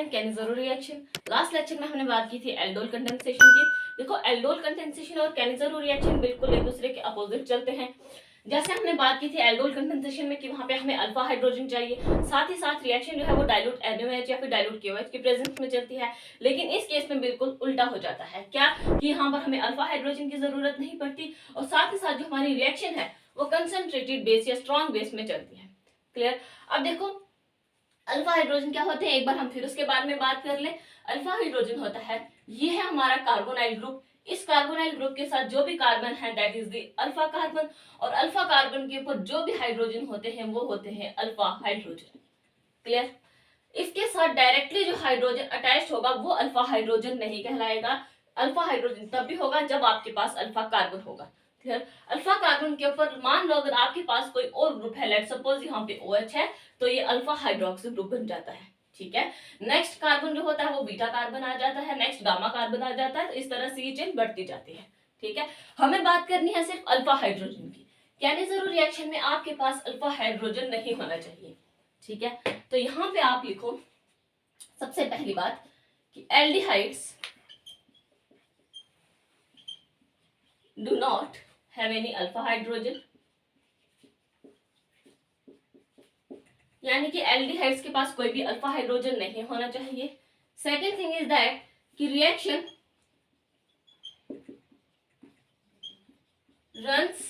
कैनेज़रो reaction. Last lecture में हमने बात की थी एल्डोल कंडेंसेशन की। देखो एल्डोल कंडेंसेशन और कैनेज़रो रिएक्शन बिल्कुल एक दूसरे के अपोजिट चलते हैं। जैसे हमने बात की थी एल्डोल कंडेंसेशन में कि वहां पे हमें अल्फा हाइड्रोजन चाहिए, साथ ही साथ रिएक्शन जो है वो डाइल्यूट NaOH या फिर डाइल्यूट KOH की प्रेजेंस में चलती है। लेकिन इस केस में बिल्कुल उल्टा हो जाता है, क्या कि यहाँ पर हमें अल्फा हाइड्रोजन की जरूरत नहीं पड़ती और साथ ही साथ जो हमारी रिएक्शन है वो कंसंट्रेटेड बेस या स्ट्रॉन्ग बेस में चलती है। क्लियर। अब देखो अल्फा हाइड्रोजन क्या होते हैं, एक बार हम फिर उसके बारे में बात कर ले। अल्फा हाइड्रोजन होता है, ये है हमारा कार्बोनाइल ग्रुप। इस कार्बोनाइल ग्रुप के साथ जो भी कार्बन है that is the alpha carbon, और अल्फा कार्बन के ऊपर जो भी हाइड्रोजन होते हैं वो होते हैं अल्फा हाइड्रोजन। क्लियर। इसके साथ डायरेक्टली जो हाइड्रोजन अटैच होगा वो अल्फा हाइड्रोजन नहीं कहलाएगा। अल्फा हाइड्रोजन तब भी होगा जब आपके पास अल्फा कार्बन होगा। क्लियर। अल्फा कार्बन के ऊपर मान लो अगर आपके पास कोई और ग्रुप है, लेट सपोज यहाँ पे OH है, तो ये अल्फा हाइड्रोक्सी ग्रुप बन जाता है। ठीक है। नेक्स्ट कार्बन जो होता है वो बीटा कार्बन आ जाता है, नेक्स्ट गामा कार्बन आ जाता है, तो इस तरह से ये चेन बढ़ती जाती है। ठीक है। हमें बात करनी है सिर्फ अल्फा हाइड्रोजन की। कैनेज़रो रिएक्शन में आपके पास अल्फा हाइड्रोजन नहीं होना चाहिए। ठीक है। तो यहाँ पे आप लिखो सबसे पहली बात कि aldehydes do not have any alpha hydrogen, यानी कि एल्डिहाइड्स के पास कोई भी अल्फा हाइड्रोजन नहीं होना चाहिए। सेकेंड थिंग इज दैट कि reaction runs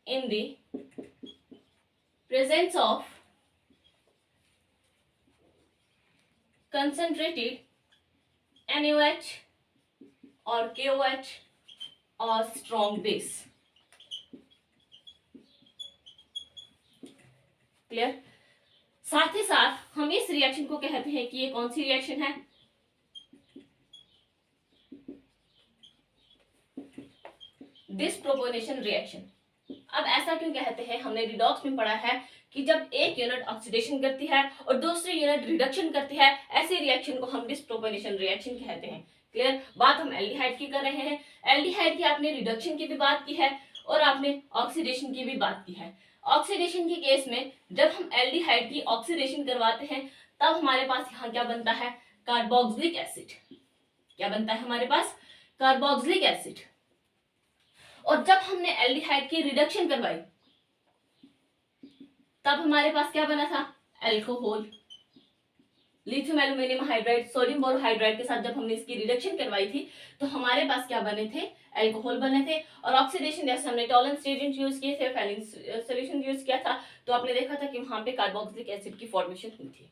in the presence of concentrated NaOH or KOH or strong base. Clear. साथ ही साथ हम इस रिएक्शन को कहते हैं कि ये कौन सी रिएक्शन है, डिसप्रोपोर्शनल रिएक्शन। अब ऐसा क्यों कहते हैं, हमने रिडॉक्स में पढ़ा है कि जब एक यूनिट ऑक्सीडेशन करती है और दूसरी यूनिट रिडक्शन करती है, ऐसी रिएक्शन को हम डिसप्रोपोर्शनल रिएक्शन कहते हैं। क्लियर। बात हम एल्डिहाइड की कर रहे हैं। एल्डिहाइड की आपने रिडक्शन की भी बात की है और आपने ऑक्सीडेशन की भी बात की है। ऑक्सीडेशन के केस में जब हम एल्डिहाइड की ऑक्सीडेशन करवाते हैं तब हमारे पास यहाँ क्या बनता है, कार्बोक्सिलिक एसिड। क्या बनता है हमारे पास, कार्बोक्सिलिक एसिड। और जब हमने एल्डिहाइड की रिडक्शन करवाई तब हमारे पास क्या बना था, alcohol. Lithium aluminium hydride, sodium borohydride के साथ जब हमने इसकी रिडक्शन करवाई थी तो हमारे पास क्या बने थे, एल्कोहल बने थे। और ऑक्सीडेशन जैसे हमने टॉलेंस रिएजेंट यूज किए थे, फेलिन सॉल्यूशन यूज किया था, तो आपने देखा था कि वहां पे कार्बोक्सिलिक एसिड की फॉर्मेशन हुई थी।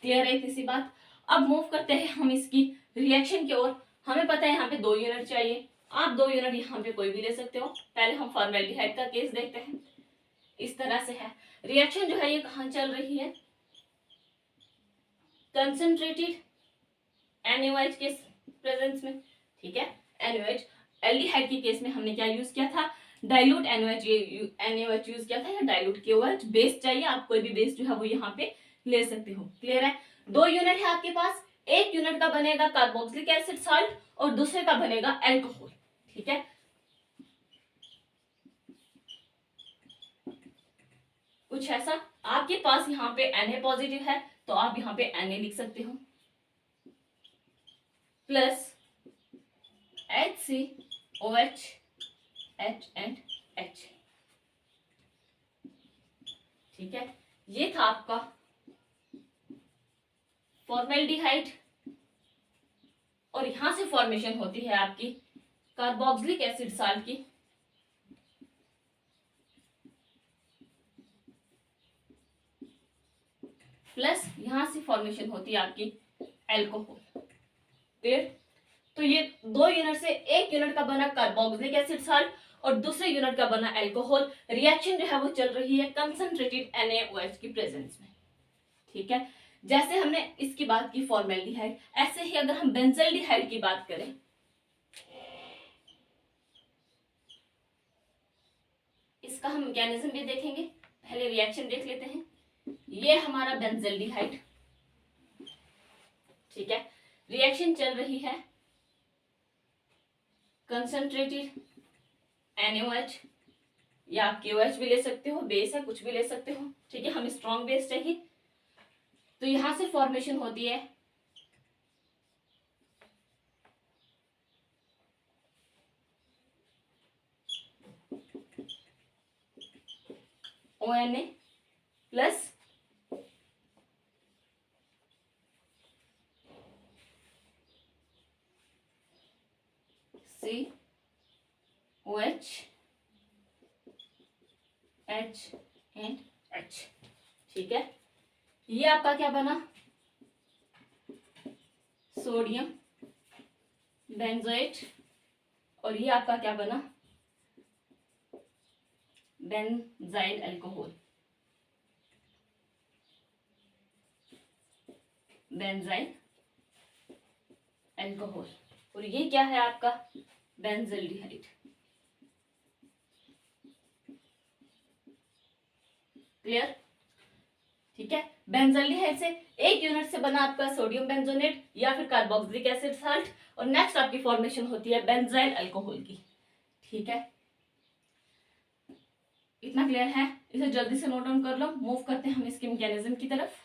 क्लियर है तीसरी बात। अब मूव करते हैं हम इसकी रिएक्शन की ओर। हमें पता है यहाँ पे 2 यूनिट चाहिए, आप 2 यूनिट यहाँ पे कोई भी ले सकते हो। पहले हम फॉर्मेल्डिहाइड का केस देखते हैं। इस तरह से है रिएक्शन जो है ये कहाँ चल रही है, कंसंट्रेटेड NaOH के प्रेजेंस में। ठीक है। NaOH एल्डिहाइड के केस में हमने क्या यूज किया था, डाइल्यूट NaOH यूज किया था, या डाइल्यूट KOH। बेस चाहिए आप कोई भी बेस जो है वो यहाँ पे ले सकते हो। क्लियर है। 2 यूनिट है आपके पास, एक यूनिट का बनेगा कार्बोक्सिलिक एसिड सॉल्ट और दूसरे का बनेगा एल्कोहल। ठीक है। कुछ ऐसा आपके पास यहाँ पे Na पॉजिटिव है तो आप यहाँ पे Na लिख सकते हो, plus HCOH H and H। ठीक है। ये था आपका फॉर्मेल्डिहाइड और यहां से फॉर्मेशन होती है आपकी कार्बोक्सिलिक एसिड सॉल्ट की। प्लस यहां से फॉर्मेशन होती है आपकी एल्कोहल। क्लियर। तो ये 2 यूनिट से एक यूनिट का बना कार्बोक्सिलिक एसिड सॉल्ट और दूसरे यूनिट का बना एल्कोहल। रिएक्शन जो है वो चल रही है कंसंट्रेटेड NaOH की प्रेजेंस में। ठीक है। जैसे हमने इसकी बात की फॉर्मेल्डिहाइड, ऐसे ही अगर हम बेंजल्डिहाइड की बात करें, इसका हम मैकेनिज्म भी देखेंगे। पहले रिएक्शन देख लेते हैं। ये हमारा बेंजल्डिहाइड। ठीक है। रिएक्शन चल रही है कंसंट्रेटेड NaOH या KOH भी ले सकते हो, बेस है कुछ भी ले सकते हो। ठीक है। हमें स्ट्रॉन्ग बेस चाहिए। तो यहां से फॉर्मेशन होती है ONA plus COH H and H। ठीक है, ये आपका क्या बना, सोडियम बेंजोएट, और ये आपका क्या बना, बेंजाइल अल्कोहल, बेंजाइल अल्कोहल, और ये क्या है आपका, बेंजल्डिहाइड। क्लियर? ठीक है, बेंजल्डिहाइड से एक यूनिट से बना आपका सोडियम बेंजोनेट या फिर कार्बोक्सिलिक एसिड साल्ट, और नेक्स्ट आपकी फॉर्मेशन होती है बेंजाइल अल्कोहल की। ठीक है, इतना क्लियर है? इसे जल्दी से नोट डाउन कर लो। मूव करते हैं हम इसके मैकेनिज्म की तरफ।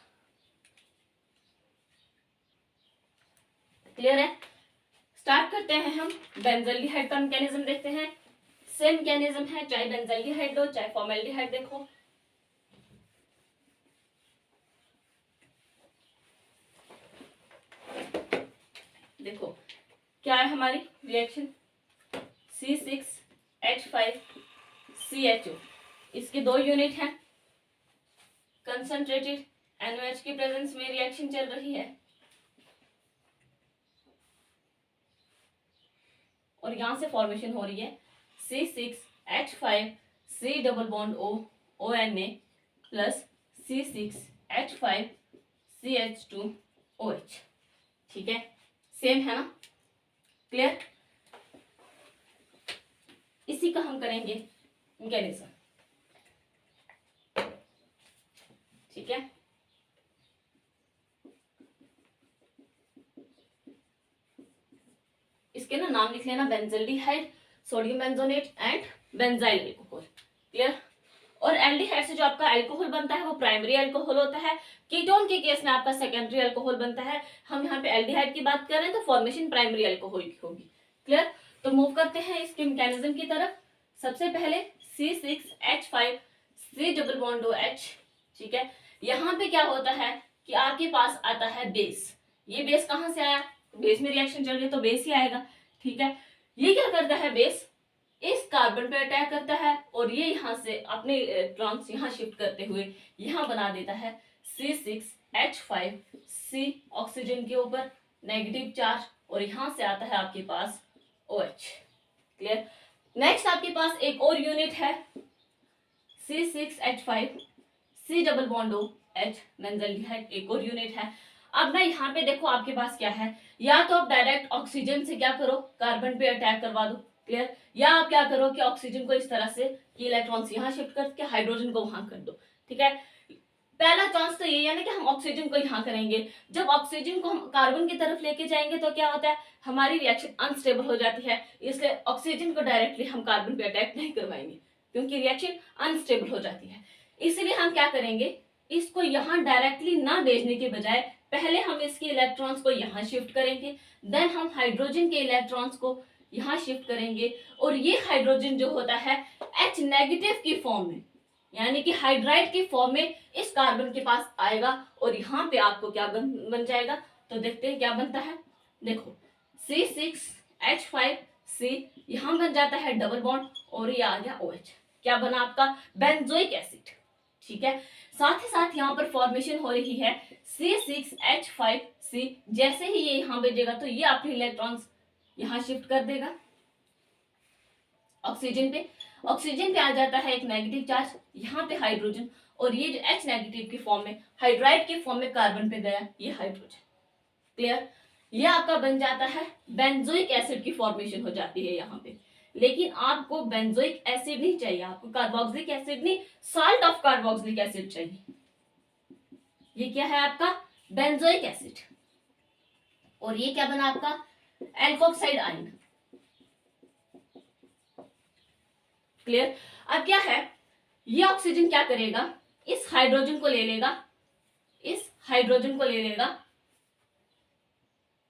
क्लियर है? स्टार्ट करते हैं हम बेंजल्डिहाइड का मैकेनिज्म देखते हैं। सेम मैकेनिज्म है, चाहे बेंजल्डिहाइड लो चाहे फॉर्मेल्डिहाइड। देखो देखो क्या है हमारी रिएक्शन, C6H5CHO, इसके दो यूनिट हैं, कंसंट्रेटेड NaOH की प्रेजेंस में रिएक्शन चल रही है, और यहां से फॉर्मेशन हो रही है C6H5C double bond O ONA plus C6H5CH2OH। ठीक है, सेम है ना? क्लियर? इसी का हम करेंगे मैकेनिज्म। ठीक है, इसके ना नाम लिख लेना, benzaldehyde, sodium benzoate and benzyl alcohol. Clear? और एल्डिहाइड से जो आपका अल्कोहल बनता है वो प्राइमरी अल्कोहल होता है। कीटोन के केस में आपका सेकेंडरी अल्कोहल बनता है। हम यहाँ पे एल्डिहाइड की बात कर रहे हैं तो फॉर्मेशन प्राइमरी अल्कोहल की होगी। क्लियर? तो मूव करते हैं इसके मैकेनिज्म की तरफ। सबसे पहले C6H5C डबल बॉन्ड OH। ठीक है, यहाँ पे क्या होता है कि आपके पास आता है बेस। ये बेस कहाँ से आया, बेस में रिएक्शन चल रही है तो बेस ही आएगा। ठीक है, ये क्या करता है, बेस इस कार्बन पे अटैक करता है और ये यहाँ से अपने इलेक्ट्रॉन्स यहाँ शिफ्ट करते हुए यहाँ बना देता है C6H5C, ऑक्सीजन के ऊपर नेगेटिव चार्ज, और यहाँ से आता है आपके पास OH। क्लियर? नेक्स्ट आपके पास एक और यूनिट है C6H5C double bond OH, benzaldehyde, एक और यूनिट है। अब ना यहाँ पे देखो आपके पास क्या है, या तो आप डायरेक्ट ऑक्सीजन से क्या करो, कार्बन पे अटैक करवा दो। क्लियर? या आप क्या करो कि ऑक्सीजन को इस तरह से कि इलेक्ट्रॉन्स यहाँ शिफ्ट करके हाइड्रोजन को वहां कर दो। ठीक है, पहला चांस तो ये है ना कि हम ऑक्सीजन को यहाँ करेंगे। जब ऑक्सीजन को हम कार्बन की तरफ लेके जाएंगे तो क्या होता है, हमारी रिएक्शन अनस्टेबल हो जाती है। इसलिए ऑक्सीजन को डायरेक्टली हम कार्बन पे अटैक नहीं करवाएंगे क्योंकि रिएक्शन अनस्टेबल हो जाती है। इसलिए हम क्या करेंगे, इसको यहाँ डायरेक्टली ना भेजने के बजाय पहले हम इसके इलेक्ट्रॉन्स को यहाँ शिफ्ट करेंगे, देन हम हाइड्रोजन के इलेक्ट्रॉन्स को यहाँ शिफ्ट करेंगे, और ये हाइड्रोजन जो होता है H नेगेटिव की फॉर्म में, यानी कि हाइड्राइड की फॉर्म में इस कार्बन के पास आएगा, और यहाँ पे आपको क्या बन जाएगा, तो देखते हैं क्या बनता है। देखो C6H5C यहाँ बन जाता है डबल बॉन्ड, और ये आ गया OH, क्या बना आपका, बेंजोइक एसिड। ठीक है, साथ ही साथ यहाँ पर फॉर्मेशन हो रही है C6H5C। जैसे ही ये यहाँ भेजेगा तो ये अपने इलेक्ट्रॉन्स यहाँ शिफ्ट कर देगा ऑक्सीजन पे। ऑक्सीजन पे आ जाता है एक नेगेटिव चार्ज, यहाँ पे हाइड्रोजन, और ये जो H नेगेटिव की फॉर्म में हाइड्राइड की फॉर्म में कार्बन पे गया, ये हाइड्रोजन। क्लियर? ये आपका बन जाता है बेंजोइक एसिड की फॉर्मेशन हो जाती है यहाँ पे। लेकिन आपको बेंजोइक एसिड नहीं चाहिए, आपको कार्बोक्सिलिक एसिड नहीं, साल्ट ऑफ कार्बोक्सिलिक एसिड चाहिए। ये क्या है आपका, बेंजोइक एसिड, और ये क्या बना आपका, एल्कोक्साइड आयन। क्लियर? अब क्या है, ये ऑक्सीजन क्या करेगा, इस हाइड्रोजन को ले लेगा, इस हाइड्रोजन को ले लेगा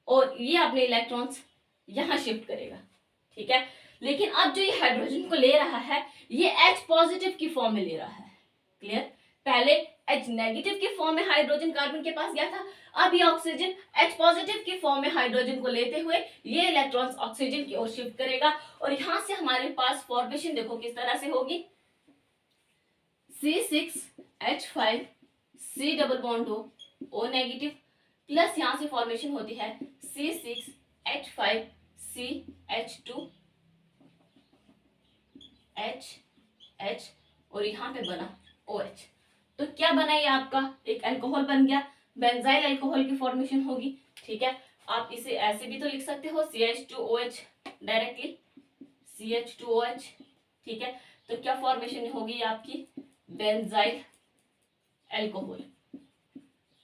और ये अपने इलेक्ट्रॉन्स यहां शिफ्ट करेगा, ठीक है। लेकिन अब जो ये हाइड्रोजन को ले रहा है ये H पॉजिटिव की फॉर्म में ले रहा है, क्लियर। पहले H नेगेटिव की फॉर्म में हाइड्रोजन कार्बन के पास गया था, अब ये ऑक्सीजन H पॉजिटिव की फॉर्म में हाइड्रोजन को लेते हुए ये इलेक्ट्रॉन्स ऑक्सीजन की ओर शिफ्ट करेगा और यहां से हमारे पास फॉर्मेशन देखो किस तरह से होगी, C6H5 C double bond O negative plus यहां से फॉर्मेशन होती है C6H5 CH2 H और यहाँ पे बना OH। तो क्या बना ये आपका एक अल्कोहल बन गया, बेंजाइल अल्कोहल की फॉर्मेशन होगी, ठीक है। आप इसे ऐसे भी तो लिख सकते हो CH2OH डायरेक्टली CH2OH, ठीक है। तो क्या फॉर्मेशन होगी आपकी बेंजाइल अल्कोहल।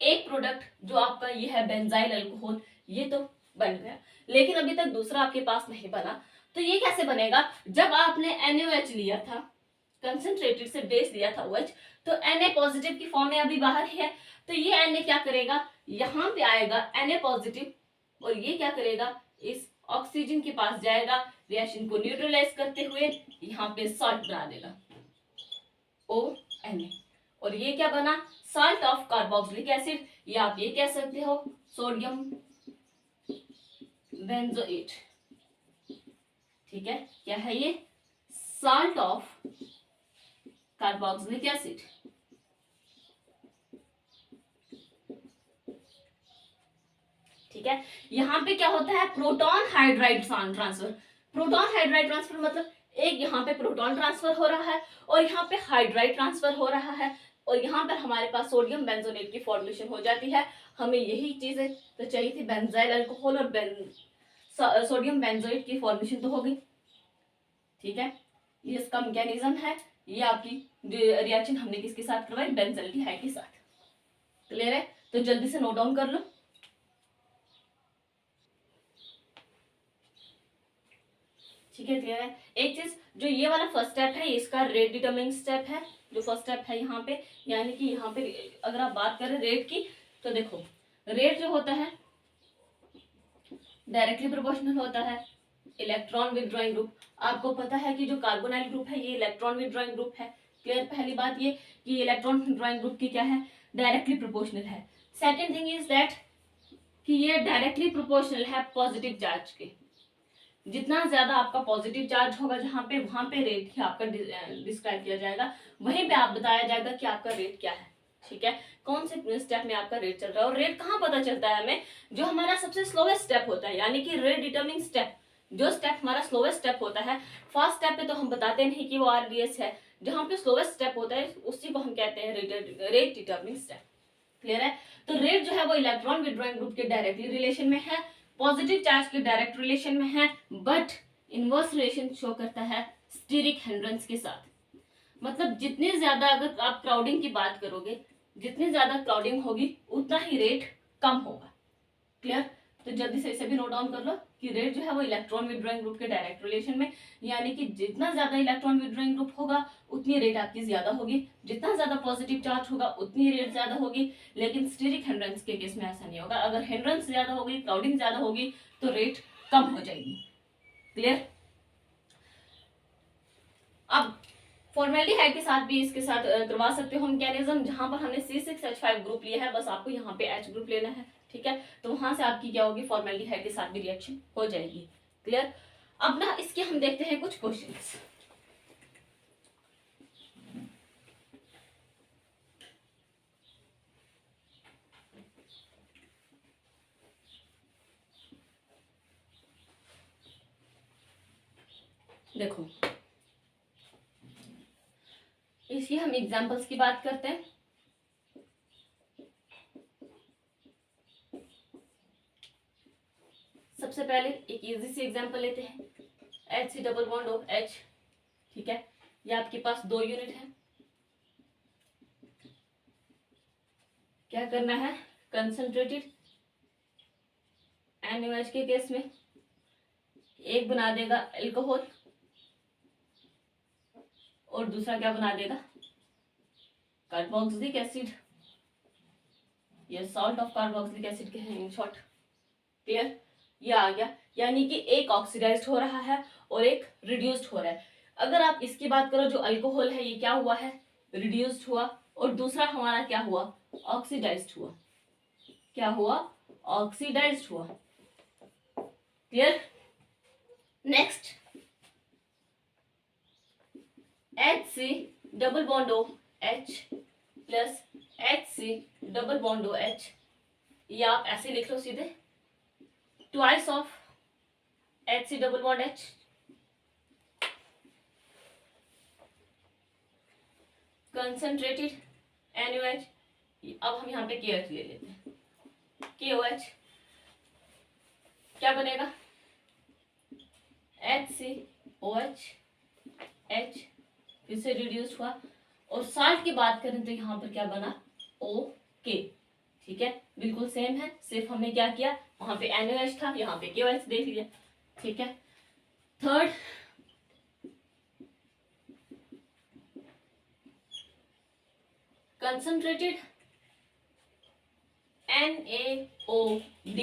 एक प्रोडक्ट जो आपका ये है बेंजाइल अल्कोहल ये तो बन गया, लेकिन अभी तक दूसरा आपके पास नहीं बना। तो ये कैसे बनेगा, जब आपने NaOH लिया था, कंसंट्रेटेड से बेस लिया था OH, तो Na पॉजिटिव की फॉर्म में अभी बाहर ही है, तो ये Na क्या करेगा, यहाँ पे आएगा Na पॉजिटिव और ये क्या करेगा, इस ऑक्सीजन के पास जाएगा, रिएक्शन को न्यूट्रलाइज करते हुए यहाँ पे सॉल्ट बना देगा ONa और ये क्या बना, साल्ट ऑफ कार्बोक्सिलिक एसिड, या आप ये कह सकते हो सोडियम बेंजोएट, ठीक है। क्या है ये, साल्ट ऑफ कार्बोक्सिलिक एसिड, ठीक है। यहां पे क्या होता है, proton hydride transfer. Proton hydride transfer मतलब एक यहाँ पे प्रोटॉन ट्रांसफर हो रहा है और यहाँ पे हाइड्राइड ट्रांसफर हो रहा है और यहाँ पर हमारे पास सोडियम बेंजोनेट की फॉर्मेशन हो जाती है। हमें यही चीजें तो चाहिए थी, बेंजाइल अल्कोहल और सोडियम बेंजोएट की फॉर्मेशन तो होगी, ठीक है। ये इसका मैकेनिज्म है, ये आपकी रिएक्शन हमने किसके साथ करवाई, बेंजल्डिहाइड के साथ, क्लियर है। तो जल्दी से नोट डाउन कर लो, ठीक है, क्लियर है। एक चीज जो ये वाला फर्स्ट स्टेप है इसका रेट डिटरमिनिंग स्टेप है, जो फर्स्ट स्टेप है यहाँ पे, यानी कि यहाँ पे अगर आप बात करें रेट की तो देखो रेट जो होता है डायरेक्टली प्रोपोर्शनल होता है इलेक्ट्रॉन विथड्रॉइंग ग्रुप। आपको पता है कि जो कार्बोनाइल ग्रुप है ये इलेक्ट्रॉन विथड्रॉइंग ग्रुप है, क्लियर। पहली बात ये कि इलेक्ट्रॉन विथड्रॉइंग ग्रुप की क्या है, डायरेक्टली प्रोपोर्शनल है। सेकेंड थिंग इज दैट कि ये डायरेक्टली प्रोपोर्शनल है पॉजिटिव चार्ज के, जितना ज्यादा आपका पॉजिटिव चार्ज होगा जहां पे वहां पे रेट ही आपका डिस्क्राइब किया जाएगा, वहीं पे आप बताया जाएगा कि आपका रेट क्या है, ठीक है। कौन से स्टेप में आपका रेट चल रहा है और रेट कहाँ पता चलता है हमें, जो हमारा सबसे स्लोवेस्ट स्टेप होता है, यानी कि रेट डिटरमिनिंग स्टेप, जो स्टेप हमारा स्लोवेस्ट स्टेप होता है। फर्स्ट स्टेप पे तो हम बताते नहीं कि वो RDS है, जहां पे स्लोवेस्ट स्टेप होता है उसी को हम कहते हैं रेट डिटरमिनिंग स्टेप, क्लियर है। तो रेट जो है वो इलेक्ट्रॉन विथड्रॉइंग ग्रुप के डायरेक्टली रिलेशन में है, पॉजिटिव चार्ज के डायरेक्ट रिलेशन में है, बट इनवर्स रिलेशन शो करता है स्टीरिक हिंड्रेंस के साथ। मतलब जितने ज्यादा अगर आप क्राउडिंग की बात करोगे, जितनी ज्यादा क्राउडिंग होगी उतना ही रेट कम होगा, क्लियर। तो जल्दी से इसे भी नोट डाउन कर लो कि रेट जो है वो इलेक्ट्रॉन विथड्रॉइंग ग्रुप के डायरेक्ट रिलेशन में, यानी कि जितना ज्यादा इलेक्ट्रॉन विथड्रॉइंग ग्रुप होगा उतनी रेट आपकी ज्यादा होगी, जितना ज्यादा पॉजिटिव चार्ज होगा उतनी रेट ज्यादा होगी। लेकिन स्टीरिक हिंड्रेंस के केस में ऐसा नहीं होगा, अगर हिंड्रेंस ज्यादा होगी, क्राउडिंग ज्यादा होगी तो रेट कम हो जाएगी, क्लियर। अब फॉर्मेल्डिहाइड के साथ भी इसके साथ करवा सकते हो मैकेनिज्म, जहां पर हमने C6H5 ग्रुप लिया है, बस आपको यहाँ पे H ग्रुप लेना है, ठीक है। तो वहां से आपकी क्या होगी, फॉर्मेल्डिहाइड के साथ भी रिएक्शन हो जाएगी, क्लियर। अब ना इसके हम देखते हैं कुछ क्वेश्चंस। देखो इसकी हम एग्जांपल्स की बात करते हैं। सबसे पहले एक इजी सी एग्जांपल लेते हैं, H double bond O H, ठीक है। ये आपके पास 2 यूनिट है, क्या करना है, कंसंट्रेटेड NaOH के केस में एक बना देगा अल्कोहल और दूसरा क्या बना देगा, कार्बोक्सिलिक एसिड, ये सॉल्ट ऑफ कार्बोक्सिलिक एसिड के हैं इन शॉर्ट। क्लियर, ये आ गया, यानी कि एक ऑक्सीडाइज्ड हो रहा है और एक रिड्यूस्ड हो रहा है। अगर आप इसकी बात करो, जो अल्कोहल है ये क्या हुआ है, रिड्यूस्ड हुआ, और दूसरा हमारा क्या हुआ, ऑक्सीडाइज्ड हुआ। क्या हुआ, ऑक्सीडाइज्ड हुआ। Clear. Next, HC double bond O H plus HC double bond O H, ये आप ऐसे लिख लो सीधे, twice of HC double bond H। Concentrated NaOH, अब हम यहाँ पे KOH ले लेते हैं, KOH क्या बनेगा, HCOH H फिर से रिड्यूस हुआ, और साल्ट की बात करें तो यहाँ पर क्या बना, OK। ठीक है, बिल्कुल सेम है, सिर्फ हमने क्या किया, वहां पे NaOH था, यहाँ पे KOH देख लिया। ठीक है। थर्ड, कंसंट्रेटेड NaOD,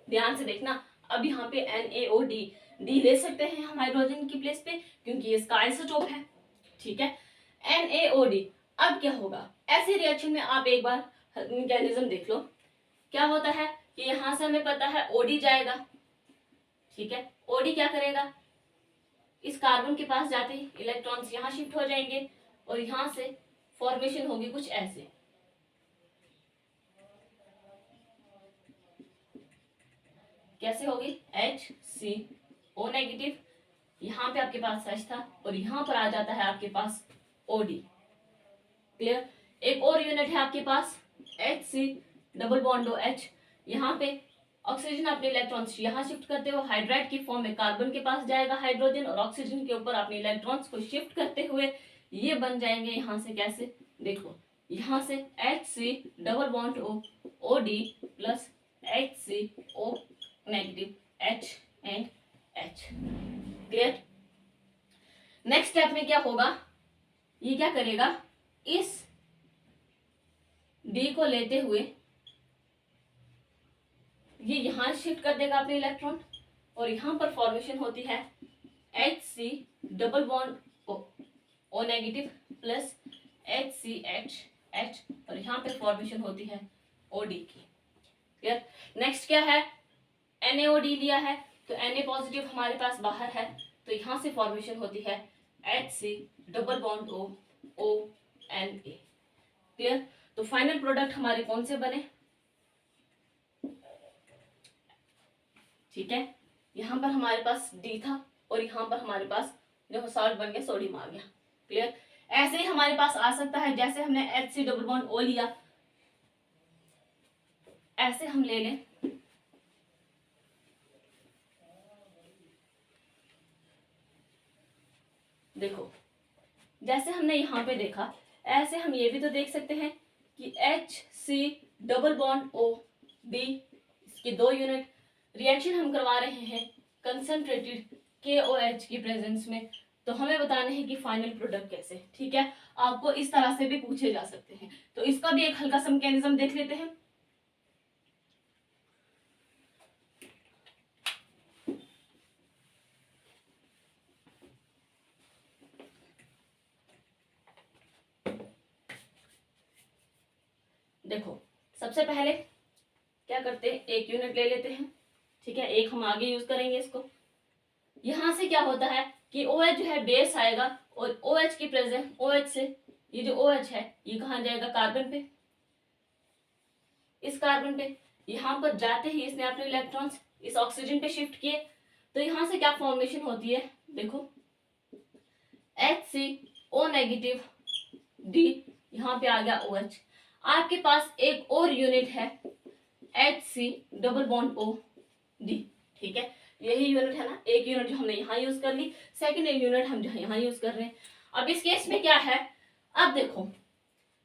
ध्यान से देखना, अब यहाँ पे NaOD डी ले सकते हैं हम हाइड्रोजन की प्लेस पे, क्योंकि इसका आइसोटोप है। ठीक है, NaOD। अब क्या होगा, ऐसे रिएक्शन में आप एक बार मैकेनिज्म देख लो, क्या होता है कि यहां से हमें पता है OD जाएगा। ठीक है, OD क्या करेगा, इस कार्बन के पास जाते ही इलेक्ट्रॉन्स यहाँ शिफ्ट हो जाएंगे, और यहां से फॉर्मेशन होगी कुछ ऐसे। कैसे होगी, HCO नेगेटिव, यहाँ पे आपके पास H था, और यहाँ पर आ जाता है आपके पास OD। क्लियर। एक और यूनिट है आपके पास HC डबल बॉन्ड OH, यहाँ पे ऑक्सीजन अपने इलेक्ट्रॉन्स यहाँ शिफ्ट करते हुए हाइड्राइड की फॉर्म में कार्बन के पास जाएगा हाइड्रोजन, और ऑक्सीजन के ऊपर अपने इलेक्ट्रॉन्स को शिफ्ट करते हुए ये बन जाएंगे यहाँ से, कैसे देखो, यहाँ से HC double bond OD plus HCO negative H and H। Clear. Next step में क्या होगा, ये क्या करेगा, इस D को लेते हुए ये यहां शिफ्ट कर देगा अपने इलेक्ट्रॉन, और यहां पर फॉर्मेशन होती है HC double bond O negative plus HCH H, और यहां पर फॉर्मेशन होती है OD की। क्लियर। नेक्स्ट क्या है, NaOD लिया है, तो Na पॉजिटिव हमारे पास बाहर है, तो यहां से फॉर्मेशन होती है HC double bond ONA। Clear. तो फाइनल प्रोडक्ट हमारे कौन से बने, ठीक है, यहां पर हमारे पास D था, और यहां पर हमारे पास जो सॉल्ट बन गया सोडियम आ गया। क्लियर। ऐसे ही हमारे पास आ सकता है, जैसे हमने HC डबल बॉन्ड O लिया, ऐसे हम ले लें, देखो जैसे हमने यहाँ पे देखा, ऐसे हम ये भी तो देख सकते हैं कि HC डबल बॉन्ड OD, इसके दो यूनिट, रिएक्शन हम करवा रहे हैं कंसंट्रेटेड KOH की प्रेजेंस में, तो हमें बताना है कि फाइनल प्रोडक्ट कैसे। ठीक है, आपको इस तरह से भी पूछे जा सकते हैं, तो इसका भी एक हल्का सा मैकेनिज्म देख लेते हैं। देखो सबसे पहले क्या करते हैं, एक यूनिट ले लेते हैं। ठीक है, एक हम आगे यूज करेंगे इसको। यहां से क्या होता है कि OH जो है बेस आएगा, और OH की प्रेजेंस, OH से ये जो OH है ये कहाँ जाएगा, कार्बन पे, इस कार्बन पे, यहाँ पर जाते ही इसने अपने इलेक्ट्रॉन्स इस ऑक्सीजन पे शिफ्ट किए, तो यहाँ से क्या फॉर्मेशन होती है, देखो HCO नेगेटिव D, यहाँ पे आ गया OH। आपके पास एक और यूनिट है HC डबल बॉन्ड OD। ठीक है, यही यूनिट है ना, एक यूनिट जो हमने यहाँ यूज कर ली, सेकेंड यूनिट हम यहाँ यूज कर रहे हैं। अब इस केस में क्या है, अब देखो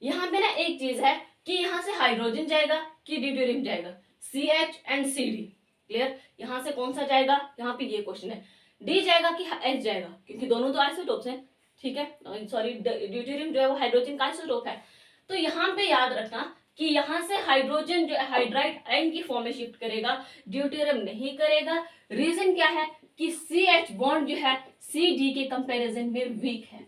यहाँ पे ना एक चीज है कि यहाँ से हाइड्रोजन जाएगा कि ड्यूटेरियम जाएगा, CH एंड CD। क्लियर। यहाँ से कौन सा जाएगा, यहाँ पे ये क्वेश्चन है, D जाएगा कि H जाएगा, क्योंकि दोनों तो आइसोटोप्स हैं। ठीक है, सॉरी ड्यूटेरियम जो है वो हाइड्रोजन का आइसोटोप है। तो यहाँ पे याद रखना कि यहाँ से हाइड्रोजन जो हाइड्राइड आयन की फॉर्म में शिफ्ट करेगा, ड्यूटेरियम नहीं करेगा। रीजन क्या है कि CH बॉन्ड जो है CD के कंपैरिजन में वीक है।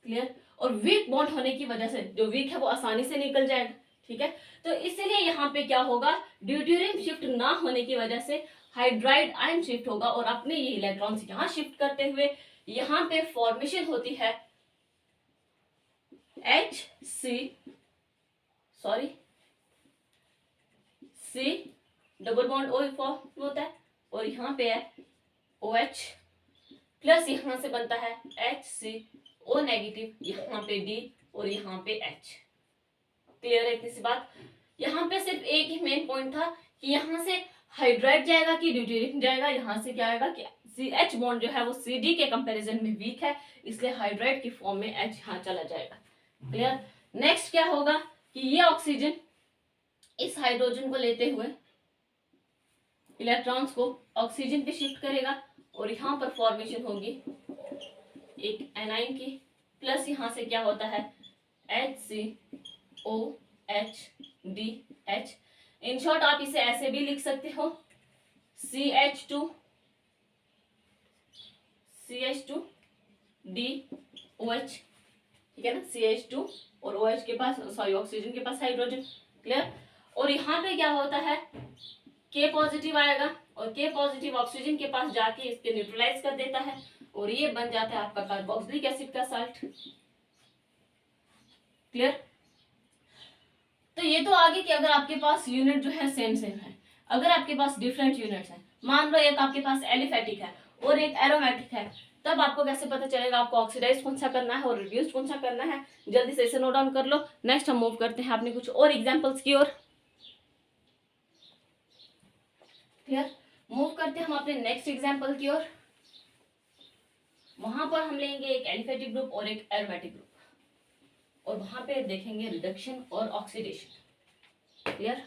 क्लियर? और वीक बॉन्ड होने की वजह से जो वीक है वो आसानी से निकल जाएगा। ठीक है, तो इसलिए यहाँ पे क्या होगा, ड्यूटेरियम शिफ्ट ना होने की वजह से हाइड्राइड आयन शिफ्ट होगा और अपने ये इलेक्ट्रॉन यहाँ शिफ्ट करते हुए यहाँ पे फॉर्मेशन होती है C double bond O form होता है और यहाँ पे है OH प्लस, यहाँ से बनता है HCO नेगेटिव, यहाँ पे D और यहाँ पे H। क्लियर है इतनी सी बात? यहाँ पे सिर्फ एक ही मेन पॉइंट था कि यहाँ से हाइड्राइड जाएगा कि ड्यूटेरियम जाएगा। यहाँ से क्या आएगा कि CH बॉन्ड जो है वो CD के कंपैरिजन में वीक है, इसलिए हाइड्राइड की फॉर्म में H यहाँ चला जाएगा। क्लियर? नेक्स्ट क्या होगा कि ये ऑक्सीजन इस हाइड्रोजन को लेते हुए इलेक्ट्रॉन्स को ऑक्सीजन पे शिफ्ट करेगा और यहाँ पर फॉर्मेशन होगी एक एनाइन की, प्लस यहाँ से क्या होता है HCOHDH। इन शॉर्ट आप इसे ऐसे भी लिख सकते हो CH2DOH। ठीक है ना, CH2 और OH के पास, सॉरी ऑक्सीजन के पास हाइड्रोजन। क्लियर? और यहाँ पे क्या होता है K पॉजिटिव आएगा और K पॉजिटिव ऑक्सीजन के पास जाके इसके न्यूट्रलाइज कर देता है और ये बन जाता है आपका कार्बोक्सिलिक एसिड का साल्ट। क्लियर? तो ये तो आगे कि अगर आपके पास यूनिट जो है सेम सेम है, अगर आपके पास डिफरेंट यूनिट्स हैं, मान लो एक आपके पास एलिफेटिक है और एक एरोमेटिक है, तब आपको कैसे पता चलेगा आपको ऑक्सीडाइज कौन सा करना है और रिड्यूस कौन सा करना है? जल्दी से इसे नोट डाउन कर लो। नेक्स्ट हम मूव करते हैं अपने कुछ और एग्जांपल्स की ओर। क्लियर? मूव करते हैं हम अपने नेक्स्ट एग्जांपल की ओर। वहां पर हम लेंगे एक एलिफेटिक ग्रुप और एक एरोमेटिक ग्रुप और वहां पे देखेंगे रिडक्शन और oxidation. Clear?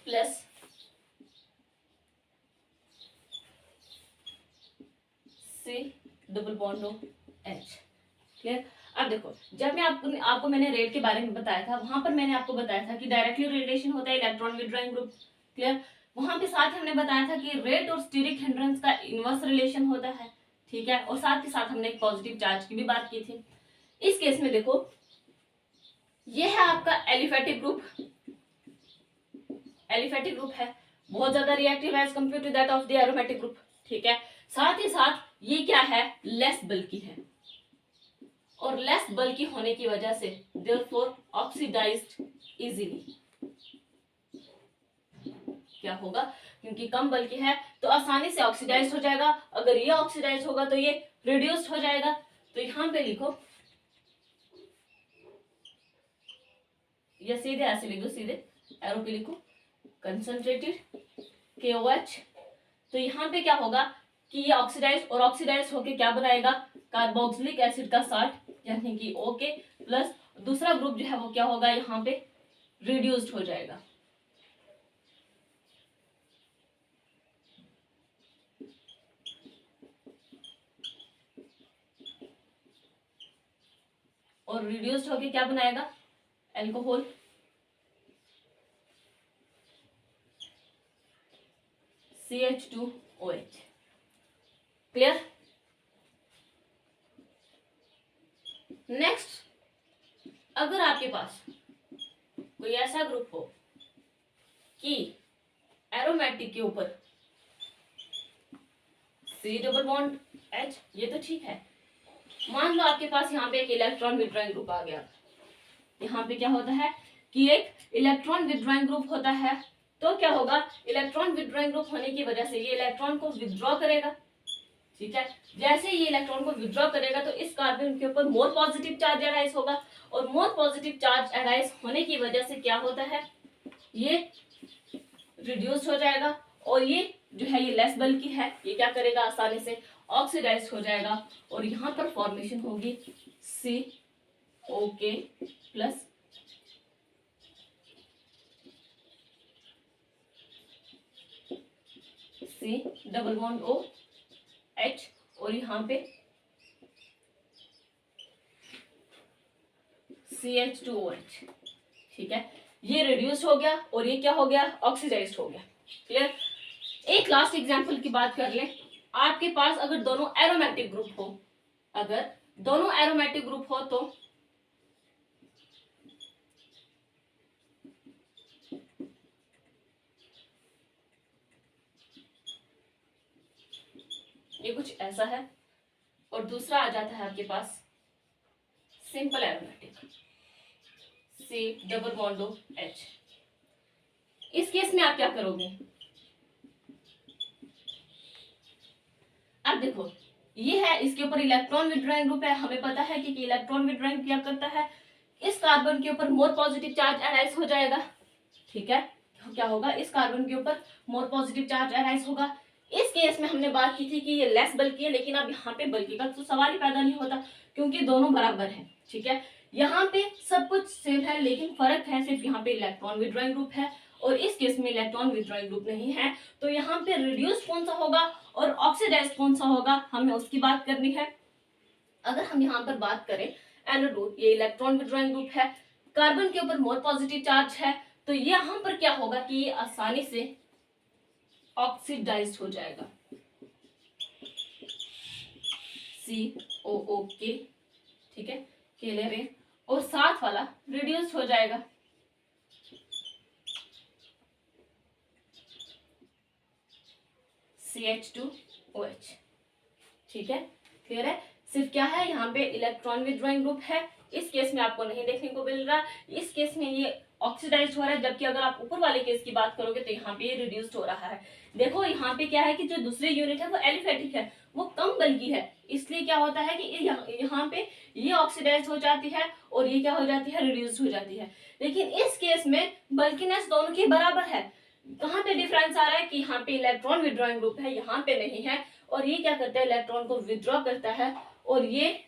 Plus C double bond O H। Clear? अब देखो, जब मैं आपको मैंने रेट के बारे में बताया था, वहां पर मैंने आपको बताया था कि डायरेक्टली रिलेशन होता है इलेक्ट्रॉन विथड्रॉइंग ग्रुप। क्लियर? वहां पे साथ ही हमने बताया था कि रेट और स्टीरिक हिंड्रेंस का इनवर्स रिलेशन होता है। ठीक है, और साथ ही साथ हमने एक पॉजिटिव चार्ज की भी बात की थी। इस केस में देखो, ये है आपका एलिफेटिक ग्रुप। एलिफेटिक ग्रुप है, बहुत ज्यादा रिएक्टिव है as compare to that of the aromatic group. ठीक है, साथ ही साथ ये क्या है, लेस बल्की है और लेस बल्की होने की वजह से देयरफॉर ऑक्सीडाइज्ड इजीली। क्या होगा, क्योंकि कम बल्कि है तो आसानी से ऑक्सीडाइज हो जाएगा। अगर ये ऑक्सीडाइज होगा तो ये रिड्यूस्ड हो जाएगा। तो यहां पे लिखो, या सीधे ऐसे लिख दो, सीधे एरो पे लिखो कंसंट्रेटेड KOH। तो यहाँ पे क्या होगा कि ये ऑक्सीडाइज और ऑक्सीडाइज होके क्या बनाएगा, कार्बोक्सिलिक एसिड का साल्ट, यानी कि OK प्लस दूसरा ग्रुप जो है वो क्या होगा, यहाँ पे रिड्यूस्ड हो जाएगा। और रिड्यूस्ड होके क्या बनाएगा, अल्कोहल। CH2OH। क्लियर? नेक्स्ट, अगर आपके पास कोई ऐसा ग्रुप हो कि एरोमेटिक के ऊपर C डबल बॉन्ड H, ये तो ठीक है। मान लो आपके पास यहाँ पे एक इलेक्ट्रॉन विथड्रॉइंग ग्रुप आ गया। यहाँ पे क्या होता है कि एक इलेक्ट्रॉन विथड्रॉइंग ग्रुप होता है। तो क्या होगा, इलेक्ट्रॉन विथड्रॉइंग ग्रुप होने की वजह से ये इलेक्ट्रॉन को विथड्रॉ करेगा। ठीक है, जैसे ये इलेक्ट्रॉन को विथड्रॉ करेगा तो इस कार्बन के ऊपर मोर पॉजिटिव चार्ज एराइज होगा और मोर पॉजिटिव चार्ज एराइज होने की वजह से क्या होता है, ये रिड्यूस हो जाएगा और ये जो है ये लेस बल्कि है, ये क्या करेगा, आसानी से ऑक्सीडाइज हो जाएगा और यहाँ पर फॉर्मेशन होगी COK plus C double bond OH और यहाँ पे CH2OH। ठीक है, ये रिड्यूस्ड हो गया और ये क्या हो गया, ऑक्सीडाइज्ड हो गया। क्लियर। एक लास्ट एग्जांपल की बात कर लें। आपके पास अगर दोनों एरोमेटिक ग्रुप हो, अगर दोनों एरोमेटिक ग्रुप हो तो ये कुछ ऐसा है और दूसरा आ जाता है आपके पास simple aromatic, C double bond O H। इस केस में आप क्या करोगे, अब देखो ये है, इसके ऊपर इलेक्ट्रॉन विड्रॉइंग ग्रुप है, हमें पता है कि इलेक्ट्रॉन विड्रॉइंग क्या करता है, इस कार्बन के ऊपर मोर पॉजिटिव चार्ज अराइज हो जाएगा। ठीक है, क्या होगा, इस कार्बन के ऊपर मोर पॉजिटिव चार्ज अराइज होगा। इस केस में हमने बात की थी कि ये लेस बल्कि है, लेकिन अब यहाँ पे बल्कि का तो सवाल ही पैदा नहीं होता क्योंकि दोनों बराबर हैं। ठीक है, यहाँ पे सब कुछ सेम है, लेकिन फर्क है सिर्फ यहाँ पे इलेक्ट्रॉन विड्रॉइंग ग्रुप है और इस केस में इलेक्ट्रॉन विड्रॉइंग ग्रुप नहीं है। तो यहाँ पे रिड्यूस कौन सा होगा और ऑक्सीडाइज कौन सा होगा, हमें उसकी बात करनी है। अगर हम यहाँ पर बात करें एनोड, ये इलेक्ट्रॉन विड्रॉइंग ग्रुप है, कार्बन के ऊपर मोर पॉजिटिव चार्ज है, तो यहाँ पर क्या होगा कि ये आसानी से ऑक्सीडाइज्ड हो जाएगा, COOK। ठीक है, के ले रहे, और साथ वाला रिड्यूस्ड हो जाएगा, CH2OH। ठीक है, क्लियर है। सिर्फ क्या है, यहाँ पे इलेक्ट्रॉन विड्रॉइंग ग्रुप है, इस केस में आपको नहीं देखने को मिल रहा, इस केस में ये ऑक्सीडाइज हो रहा है, जबकि अगर आप ऊपर वाले केस की बात करोगे तो यहाँ पे ये रिड्यूस्ड हो रहा है। देखो यहाँ पे क्या है कि जो दूसरे यूनिट है वो एलिफेटिक है, वो कम बल्कि है, इसलिए क्या होता है कि यहाँ पे ये ऑक्सीडाइज हो जाती है और ये क्या हो जाती है, रिड्यूस्ड हो जाती है। लेकिन इस केस में बल्किनेस दोनों की बराबर है। कहाँ पे डिफरेंस आ रहा है कि यहाँ पे इलेक्ट्रॉन विड्रॉइंग ग्रुप है, यहाँ पे नहीं है, और ये क्या करता है, इलेक्ट्रॉन को विड्रॉ करता है, और ये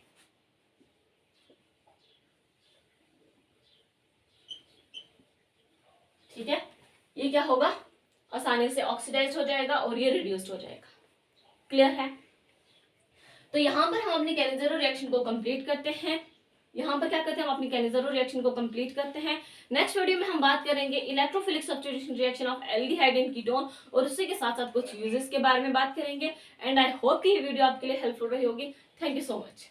ठीक है, ये क्या होगा, आसानी से ऑक्सीडाइज हो जाएगा और ये रिड्यूस्ड हो जाएगा। क्लियर है। तो यहाँ पर हम अपनी कैनिज़रो रिएक्शन को कंप्लीट करते हैं, यहाँ पर क्या करते हैं, हम अपनी कैनिज़रो रिएक्शन को कंप्लीट करते हैं। नेक्स्ट वीडियो में हम बात करेंगे electrophilic substitution reaction of aldehyde and ketone, और उसी के साथ साथ कुछ यूजेस के बारे में बात करेंगे। एंड आई होप कि ये वीडियो आपके लिए हेल्पफुल रही होगी। Thank you so much.